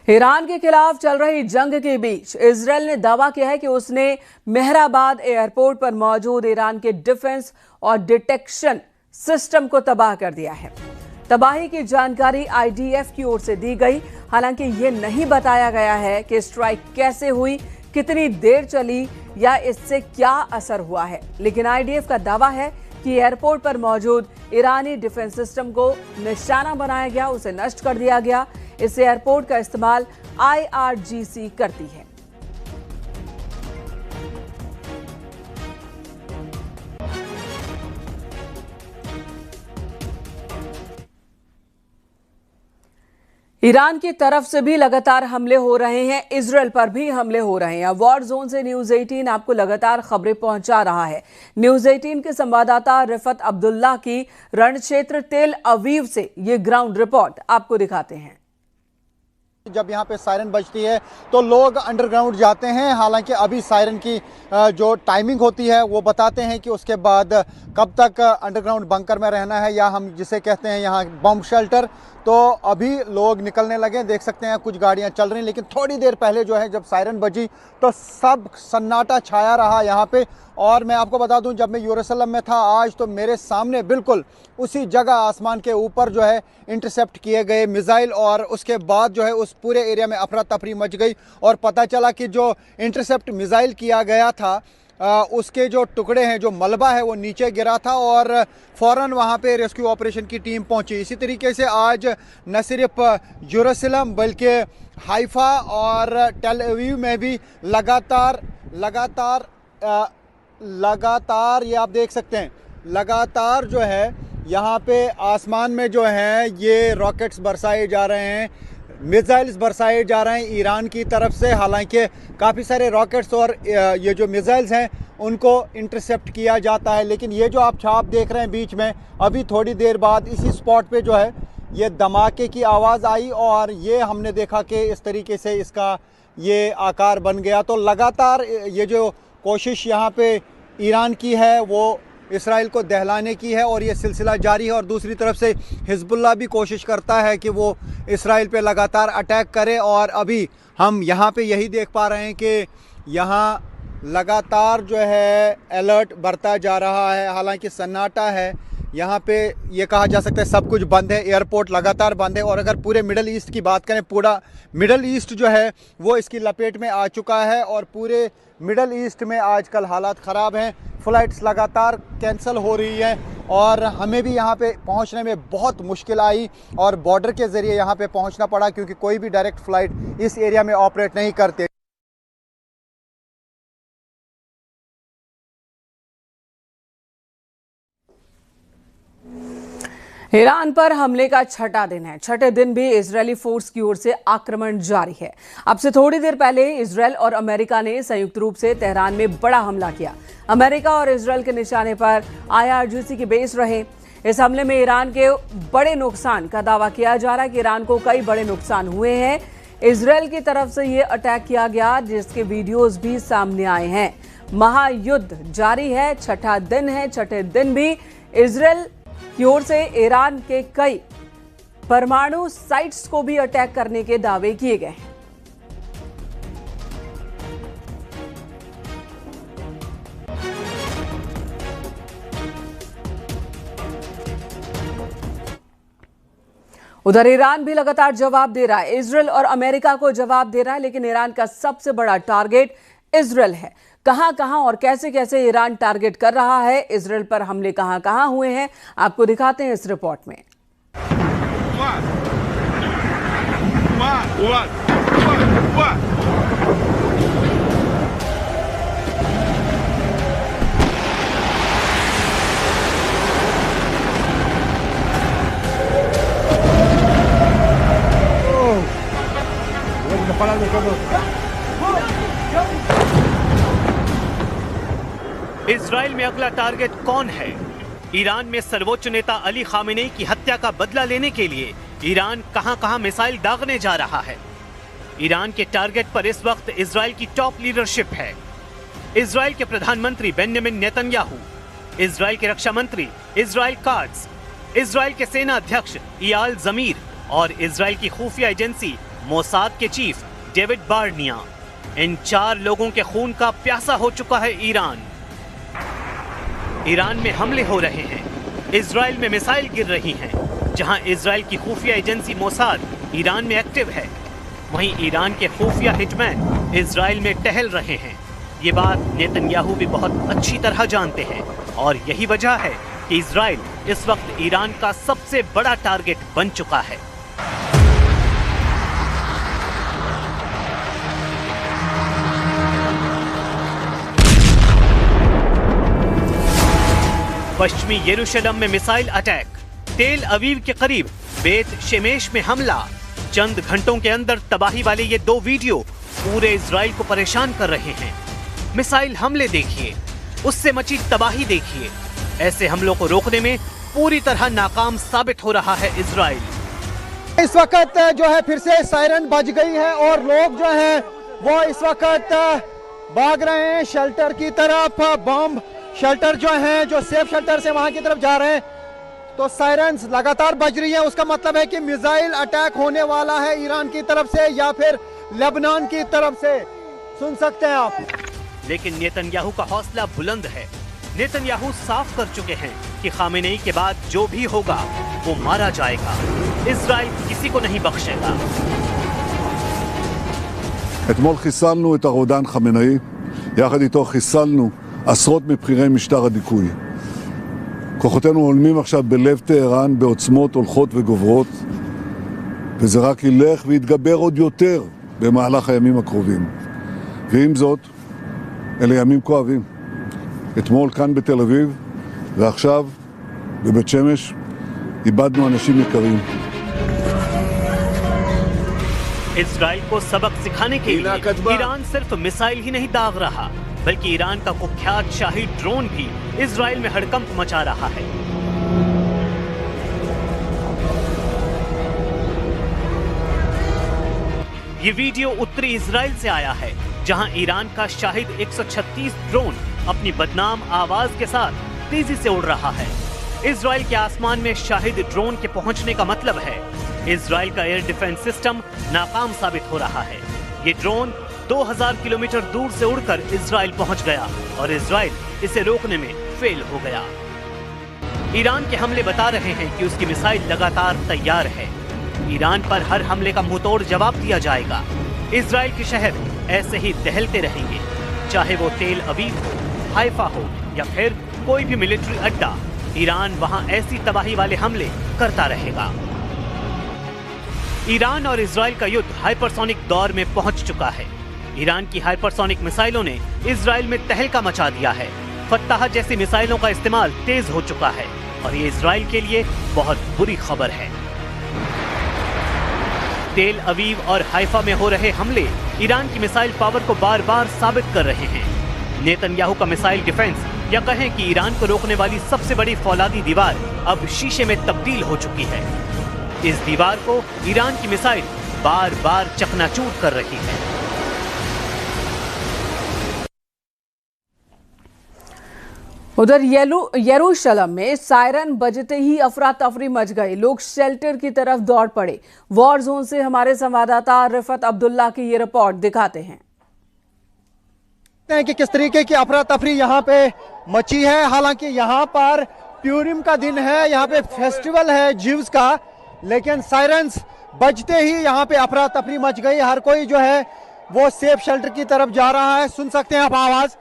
Iran के खिलाफ चल रही जंग के बीच इजरायल ने दावा किया है कि उसने मेहराबाद एयरपोर्ट पर मौजूद ईरान के डिफेंस और डिटेक्शन सिस्टम को तबाह कर दिया है। तबाही की जानकारी आईडीएफ की ओर से दी गई। हालांकि ये नहीं बताया गया है कि स्ट्राइक कैसे हुई, कितनी देर चली या इससे क्या असर हुआ है। लेकिन आईडीएफ का दावा है कि एयरपोर्ट पर मौजूद ईरानी डिफेंस सिस्टम को निशाना बनाया गया, उसे नष्ट कर दिया गया। इस एयरपोर्ट का इस्तेमाल आईआरजीसी करती है। ईरान की तरफ से भी लगातार हमले हो रहे हैं, इजरायल पर भी हमले हो रहे हैं। वॉर जोन से न्यूज 18 आपको लगातार खबरें पहुंचा रहा है। न्यूज 18 के संवाददाता रिफत अब्दुल्ला की रणक्षेत्र तेल अवीव से ये ग्राउंड रिपोर्ट आपको दिखाते हैं। जब यहाँ पे सायरन बजती है तो लोग अंडरग्राउंड जाते हैं। हालांकि अभी सायरन की जो टाइमिंग होती है वो बताते हैं कि उसके बाद कब तक अंडरग्राउंड बंकर में रहना है, या हम जिसे कहते हैं यहाँ बम शेल्टर। तो अभी लोग निकलने लगे, देख सकते हैं कुछ गाड़ियाँ चल रही हैं। लेकिन थोड़ी देर पहले जो है जब सायरन बजी तो सब सन्नाटा छाया रहा यहाँ पे। और मैं आपको बता दूं, जब मैं यरूशलेम में था आज, तो मेरे सामने बिल्कुल उसी जगह आसमान के ऊपर जो है इंटरसेप्ट किए गए मिसाइल, और उसके बाद जो है उस पूरे एरिया में अफरा तफरी मच गई। और पता चला कि जो इंटरसेप्ट मिसाइल किया गया था उसके जो टुकड़े हैं, जो मलबा है, वो नीचे गिरा था और फ़ौरन वहाँ पे रेस्क्यू ऑपरेशन की टीम पहुँची। इसी तरीके से आज न सिर्फ यरूशलेम बल्कि हाइफा और टेल अवीव में भी लगातार ये आप देख सकते हैं, लगातार जो है यहाँ पे आसमान में जो है ये रॉकेट्स बरसाए जा रहे हैं, मिसाइल्स बरसाए जा रहे हैं ईरान की तरफ से। हालांकि काफ़ी सारे रॉकेट्स और ये जो मिसाइल्स हैं उनको इंटरसेप्ट किया जाता है। लेकिन ये जो आप छाप देख रहे हैं बीच में, अभी थोड़ी देर बाद इसी स्पॉट पे जो है ये धमाके की आवाज़ आई और ये हमने देखा कि इस तरीके से इसका ये आकार बन गया। तो लगातार ये जो कोशिश यहाँ पे ईरान की है वो इसराइल को दहलाने की है और ये सिलसिला जारी है। और दूसरी तरफ से हिजबुल्लाह भी कोशिश करता है कि वो इसराइल पे लगातार अटैक करे। और अभी हम यहाँ पे यही देख पा रहे हैं कि यहाँ लगातार जो है अलर्ट बढ़ता जा रहा है। हालांकि सन्नाटा है यहाँ पे, ये कहा जा सकता है सब कुछ बंद है, एयरपोर्ट लगातार बंद है। और अगर पूरे मिडल ईस्ट की बात करें, पूरा मिडल ईस्ट जो है वो इसकी लपेट में आ चुका है और पूरे मिडल ईस्ट में आजकल हालात ख़राब हैं। फ़्लाइट्स लगातार कैंसिल हो रही हैं और हमें भी यहाँ पे पहुँचने में बहुत मुश्किल आई और बॉर्डर के ज़रिए यहाँ पे पहुँचना पड़ा, क्योंकि कोई भी डायरेक्ट फ़्लाइट इस एरिया में ऑपरेट नहीं करते। ईरान पर हमले का छठा दिन है। छठे दिन भी इजरायली फोर्स की ओर से आक्रमण जारी है। अब से थोड़ी देर पहले इजरायल और अमेरिका ने संयुक्त रूप से तेहरान में बड़ा हमला किया। अमेरिका और इजरायल के निशाने पर आईआरजीसी के बेस रहे। इस हमले में ईरान के बड़े नुकसान का दावा किया जा रहा है कि ईरान को कई बड़े नुकसान हुए हैं। इजरायल की तरफ से ये अटैक किया गया, जिसके वीडियोज भी सामने आए हैं। महायुद्ध जारी है, छठा दिन है। छठे दिन भी इजरायल की ओर से ईरान के कई परमाणु साइट्स को भी अटैक करने के दावे किए गए हैं। उधर ईरान भी लगातार जवाब दे रहा है। इजरायल और अमेरिका को जवाब दे रहा है, लेकिन ईरान का सबसे बड़ा टारगेट इजरायल है। कहां कहां और कैसे कैसे ईरान टारगेट कर रहा है, इजरायल पर हमले कहां कहां हुए हैं, आपको दिखाते हैं इस रिपोर्ट में। इजराइल में अगला टारगेट कौन है? ईरान में सर्वोच्च नेता अली खामेनेई की हत्या का बदला लेने के लिए ईरान कहां-कहां मिसाइल दागने जा रहा है। ईरान के टारगेट पर इस वक्त इजराइल की टॉप लीडरशिप है। इजराइल के प्रधानमंत्री बेंजामिन नेतन्याहू, इजराइल के रक्षा मंत्री इजराइल काट्ज, इजराइल के सेना अध्यक्ष इयाल जमीर और इजराइल की खुफिया एजेंसी मोसाद के चीफ डेविड बार्निया। इन 4 लोगों के खून का प्यासा हो चुका है ईरान। ईरान में हमले हो रहे हैं, इजराइल में मिसाइल गिर रही हैं। जहां इजराइल की खुफिया एजेंसी मोसाद ईरान में एक्टिव है, वहीं ईरान के खुफिया हिटमैन इजराइल में टहल रहे हैं। ये बात नेतन्याहू भी बहुत अच्छी तरह जानते हैं और यही वजह है कि इजराइल इस वक्त ईरान का सबसे बड़ा टारगेट बन चुका है। पश्चिमी यरूशलेम में मिसाइल अटैक, तेल अवीव के करीब बेत शेमेश में हमला। चंद घंटों के अंदर तबाही वाले ये 2 वीडियो पूरे इजराइल को परेशान कर रहे हैं। मिसाइल हमले देखिए, उससे मची तबाही देखिए। ऐसे हमलों को रोकने में पूरी तरह नाकाम साबित हो रहा है इजराइल। इस वक्त जो है फिर से सायरन बज गई है और लोग जो हैं वो इस वक्त भाग रहे हैं शेल्टर की तरफ। बम शेल्टर जो हैं, जो सेफ शेल्टर से वहां की तरफ जा रहे हैं। तो सायरन्स लगातार बज रही है, उसका मतलब है कि मिसाइल अटैक होने वाला है ईरान की तरफ से या फिर लेबनान की तरफ से। सुन सकते हैं आप। लेकिन नेतन्याहू का हौसला बुलंद है। नेतन्याहू साफ कर चुके हैं कि खामेनेई के बाद जो भी होगा वो मारा जाएगा। इजराइल किसी को नहीं बख्शेगा। אתמול חיסלנו את הרודן חמינאי, יחד איתו חיסלנו עשרות מבכירי משטר הדיכוי. כוחותינו הולמים עכשיו בלב טהרן בעוצמות הולכות וגוברות, וזה רק ילך ויתגבר עוד יותר במהלך הימים הקרובים. ועם זאת, אלה ימים כואבים. אתמול כאן בתל אביב, ועכשיו בבית שמש, איבדנו אנשים יקרים. इजराइल को सबक सिखाने के लिए ईरान सिर्फ मिसाइल ही नहीं दाग रहा, बल्कि ईरान का कुख्यात शाही ड्रोन भी इजराइल में हड़कंप मचा रहा है। ये वीडियो उत्तरी इजराइल से आया है, जहां ईरान का शाहिद 136 ड्रोन अपनी बदनाम आवाज के साथ तेजी से उड़ रहा है। इजराइल के आसमान में शाहिद ड्रोन के पहुंचने का मतलब है इजराइल का एयर डिफेंस सिस्टम नाकाम साबित हो रहा है। ये ड्रोन 2000 किलोमीटर दूर से उड़कर इजराइल पहुंच गया और इजराइल इसे रोकने में फेल हो गया। ईरान के हमले बता रहे हैं कि उसकी मिसाइल लगातार तैयार है। ईरान पर हर हमले का मुंहतोड़ जवाब दिया जाएगा। इजराइल के शहर ऐसे ही दहलते रहेंगे, चाहे वो तेल अवीव हो, हाइफा हो या फिर कोई भी मिलिट्री अड्डा। ईरान वहां ऐसी तबाही वाले हमले करता रहेगा। ईरान और इजराइल का युद्ध हाइपरसोनिक दौर में पहुंच चुका है। ईरान की हाइपरसोनिक मिसाइलों ने इजराइल में तहलका मचा दिया है। फत्ताह जैसी मिसाइलों का इस्तेमाल तेज हो चुका है और ये इजराइल के लिए बहुत बुरी खबर है। तेल अवीव और हाइफा में हो रहे हमले ईरान की मिसाइल पावर को बार बार साबित कर रहे हैं। नेतन्याहू का मिसाइल डिफेंस या कहें कि ईरान को रोकने वाली सबसे बड़ी फौलादी दीवार अब शीशे में तब्दील हो चुकी है। इस दीवार को ईरान की मिसाइल बार बार चकनाचूर कर रही है। उधर यरूशलेम में सायरन बजते ही अफरा तफरी मच गई। लोग शेल्टर की तरफ दौड़ पड़े। वॉर जोन से हमारे संवाददाता रिफत अब्दुल्ला की ये रिपोर्ट दिखाते हैं कि किस तरीके की अफरा तफरी यहाँ पे मची है। हालांकि यहाँ पर प्यूरिम का दिन है, यहाँ पे फेस्टिवल है जीव्स का, लेकिन सायरन्स बजते ही यहाँ पे अफरा तफरी मच गई। हर कोई जो है वो सेफ शेल्टर की तरफ जा रहा है। सुन सकते हैं आप आवाज।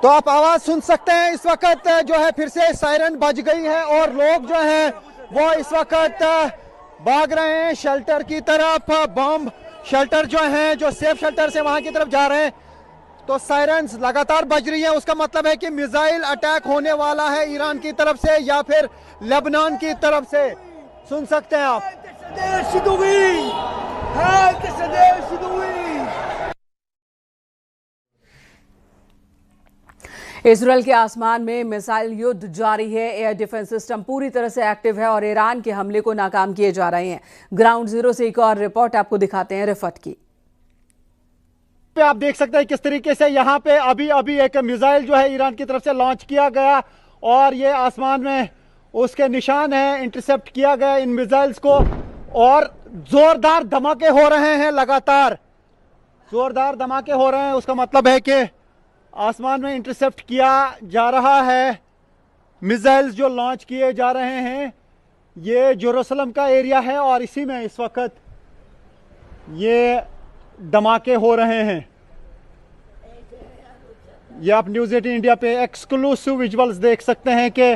तो आप आवाज सुन सकते हैं। इस वक्त जो है फिर से सायरन बज गई है और लोग जो हैं वो इस वक्त भाग रहे हैं शेल्टर की तरफ। बम शेल्टर जो हैं, जो सेफ शेल्टर से वहां की तरफ जा रहे हैं। तो सायरन्स लगातार बज रही है, उसका मतलब है कि मिसाइल अटैक होने वाला है ईरान की तरफ से या फिर लेबनान की तरफ से। सुन सकते हैं आप। इजराइल के आसमान में मिसाइल युद्ध जारी है। एयर डिफेंस सिस्टम पूरी तरह से एक्टिव है और ईरान के हमले को नाकाम किए जा रहे हैं। ग्राउंड जीरो से एक और रिपोर्ट आपको दिखाते हैं रिफत की। पे आप देख सकते हैं किस तरीके से यहाँ पे अभी अभी एक मिसाइल जो है ईरान की तरफ से लॉन्च किया गया और ये आसमान में उसके निशान हैं, इंटरसेप्ट किया गया इन मिसाइल्स को और जोरदार धमाके हो रहे हैं, लगातार जोरदार धमाके हो रहे हैं। उसका मतलब है कि आसमान में इंटरसेप्ट किया जा रहा है, मिसाइल्स जो लॉन्च किए जा रहे हैं। ये जेरूसलम का एरिया है और इसी में इस वक्त ये धमाके हो रहे हैं। ये आप न्यूज़ 18 इंडिया पे एक्सक्लूसिव विजुअल्स देख सकते हैं कि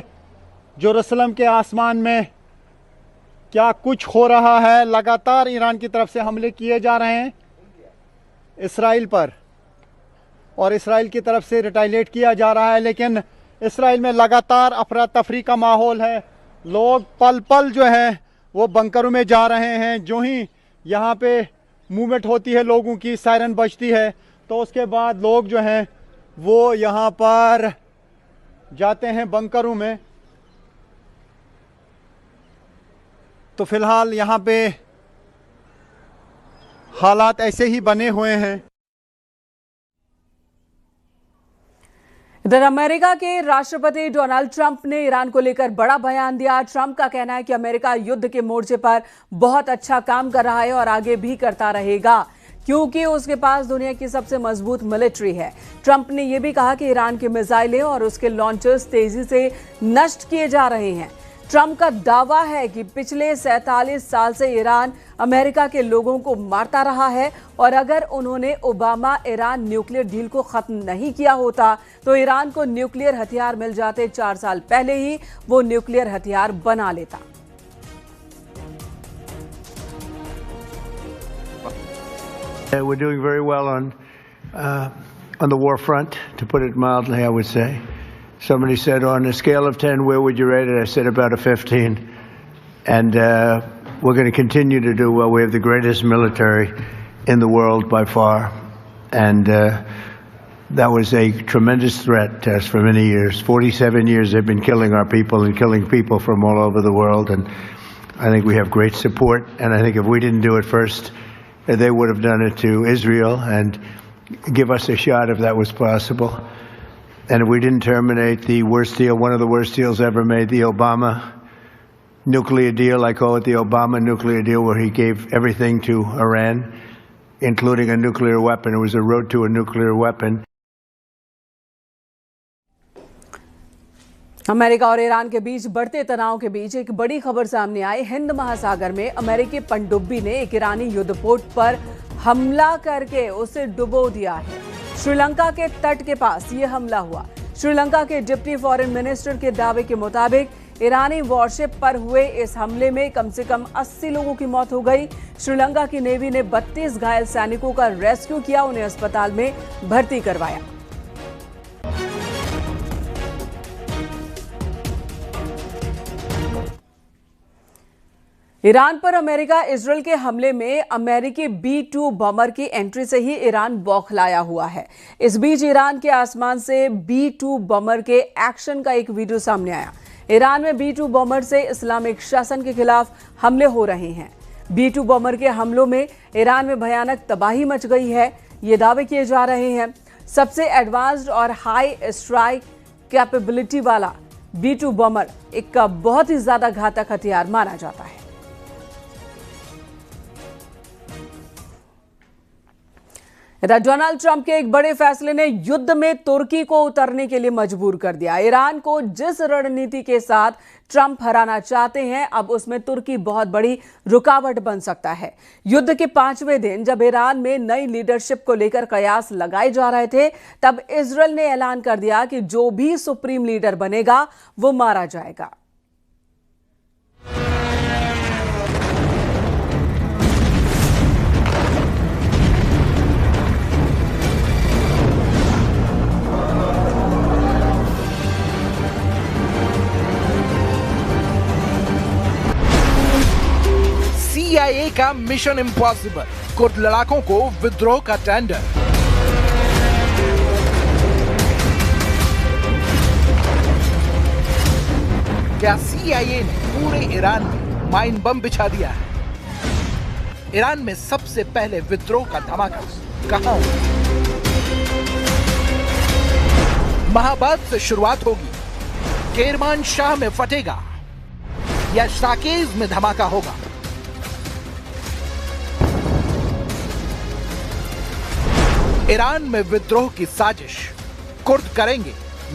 जेरूसलम के आसमान में क्या कुछ हो रहा है। लगातार ईरान की तरफ से हमले किए जा रहे हैं इसराइल पर और इसराइल की तरफ से रिटालिएट किया जा रहा है, लेकिन इसराइल में लगातार अफरा तफरी का माहौल है। लोग पल पल जो है वो बंकरों में जा रहे हैं। जो ही यहाँ पे मूवमेंट होती है, लोगों की सायरन बजती है, तो उसके बाद लोग जो हैं वो यहाँ पर जाते हैं बंकरों में। तो फिलहाल यहाँ पे हालात ऐसे ही बने हुए हैं। इधर अमेरिका के राष्ट्रपति डोनाल्ड ट्रंप ने ईरान को लेकर बड़ा बयान दिया। ट्रंप का कहना है कि अमेरिका युद्ध के मोर्चे पर बहुत अच्छा काम कर रहा है और आगे भी करता रहेगा, क्योंकि उसके पास दुनिया की सबसे मजबूत मिलिट्री है। ट्रंप ने यह भी कहा कि ईरान की मिसाइलें और उसके लॉन्चर्स तेजी से नष्ट किए जा रहे हैं। ट्रंप का दावा है कि पिछले 47 साल से ईरान अमेरिका के लोगों को मारता रहा है और अगर उन्होंने ओबामा ईरान न्यूक्लियर डील को खत्म नहीं किया होता तो ईरान को न्यूक्लियर हथियार मिल जाते। 4 साल पहले ही वो न्यूक्लियर हथियार बना लेता। We're doing very well on the war front, to put it mildly, I would say. Somebody said, on a scale of 10, where would you rate it? I said about a 15. And we're going to continue to do well. We have the greatest military in the world by far. And that was a tremendous threat to us for many years. 47 years they've been killing our people and killing people from all over the world. And I think we have great support. And I think if we didn't do it first, they would have done it to Israel and give us a shot if that was possible. And if we didn't terminate the worst deal, one of the worst deals ever made, the Obama nuclear deal, I call it the Obama nuclear deal, where he gave everything to Iran, including a nuclear weapon. It was a road to a nuclear weapon. America और Iran के बीच बढ़ते तनाव के बीच एक बड़ी खबर सामने आई। हिंद महासागर में अमेरिकी पनडुब्बी ने एक ईरानी युद्धपोत पर हमला करके उसे डुबो दिया है। श्रीलंका के तट के पास यह हमला हुआ। श्रीलंका के डिप्टी फॉरेन मिनिस्टर के दावे के मुताबिक ईरानी वॉरशिप पर हुए इस हमले में कम से कम 80 लोगों की मौत हो गई। श्रीलंका की नेवी ने 32 घायल सैनिकों का रेस्क्यू किया, उन्हें अस्पताल में भर्ती करवाया। ईरान पर अमेरिका इजरायल के हमले में अमेरिकी B-2 बॉम्बर की एंट्री से ही ईरान बौखलाया हुआ है। इस बीच ईरान के आसमान से B-2 बॉम्बर के एक्शन का एक वीडियो सामने आया। ईरान में B-2 बॉम्बर से इस्लामिक शासन के खिलाफ हमले हो रहे हैं। B-2 बॉम्बर के हमलों में ईरान में भयानक तबाही मच गई है, ये दावे किए जा रहे हैं। सबसे एडवांस्ड और हाई स्ट्राइक कैपेबिलिटी वाला B-2 बॉम्बर एक बहुत ही ज्यादा घातक हथियार माना जाता है। डोनाल्ड ट्रंप के एक बड़े फैसले ने युद्ध में तुर्की को उतरने के लिए मजबूर कर दिया। ईरान को जिस रणनीति के साथ ट्रंप हराना चाहते हैं, अब उसमें तुर्की बहुत बड़ी रुकावट बन सकता है। युद्ध के 5वें दिन जब ईरान में नई लीडरशिप को लेकर कयास लगाए जा रहे थे, तब इजरायल ने ऐलान कर दिया कि जो भी सुप्रीम लीडर बनेगा वो मारा जाएगा। CIA का मिशन इम्पॉसिबल, कुर्द लड़ाकों को विद्रोह का टेंडर। क्या CIA ने पूरे ईरान में माइन बम बिछा दिया है? ईरान में सबसे पहले विद्रोह का धमाका कहां हुआ? महाबाद से शुरुआत होगी, केरमान शाह में फटेगा या साकेज में धमाका होगा। ईरान में विद्रोह की साजिश, कुर्द करेंगे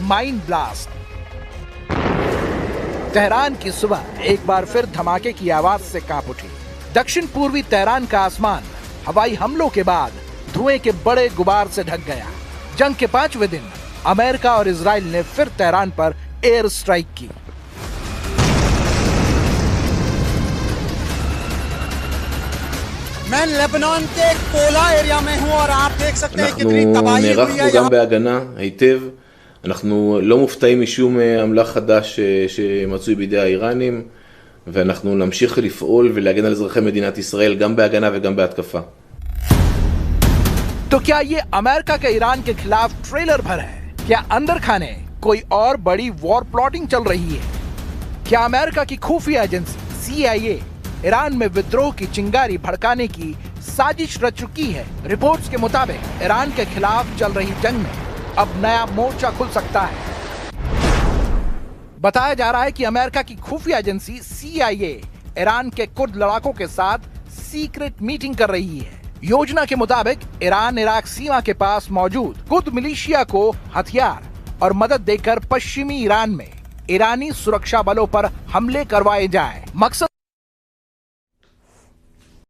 माइन ब्लास्ट। तेहरान की सुबह एक बार फिर धमाके की आवाज से कांप उठी। दक्षिण पूर्वी तेहरान का आसमान हवाई हमलों के बाद धुएं के बड़े गुबार से ढक गया। जंग के 5वें दिन अमेरिका और इजराइल ने फिर तेहरान पर एयर स्ट्राइक की। मैं लेबनान के कोला एरिया में हूं और आप देख सकते हैं कितनी तबाही हुई है। גם בהגנה היטב. אנחנו לא מופתעים משום המלך חדש שמצוי בידי האיראנים, ואנחנו נמשיך לפעול ולהגן על אזרחי מדינת ישראל גם בהגנה וגם בהתקפה. तो क्या ये अमेरिका के ईरान के खिलाफ ट्रेलर भर है? क्या अंदर खाने कोई और बड़ी वॉर प्लॉटिंग चल रही है? क्या अमेरिका की खुफिया एजेंसी CIA ईरान में विद्रोह की चिंगारी भड़काने की साजिश रच चुकी है? रिपोर्ट्स के मुताबिक ईरान के खिलाफ चल रही जंग में अब नया मोर्चा खुल सकता है। बताया जा रहा है कि अमेरिका की खुफिया एजेंसी CIA ईरान के कुर्द लड़ाकों के साथ सीक्रेट मीटिंग कर रही है। योजना के मुताबिक ईरान इराक सीमा के पास मौजूद कुर्द मिलिशिया को हथियार और मदद देकर पश्चिमी ईरान में ईरानी सुरक्षा बलों पर हमले करवाए जाए। मकसद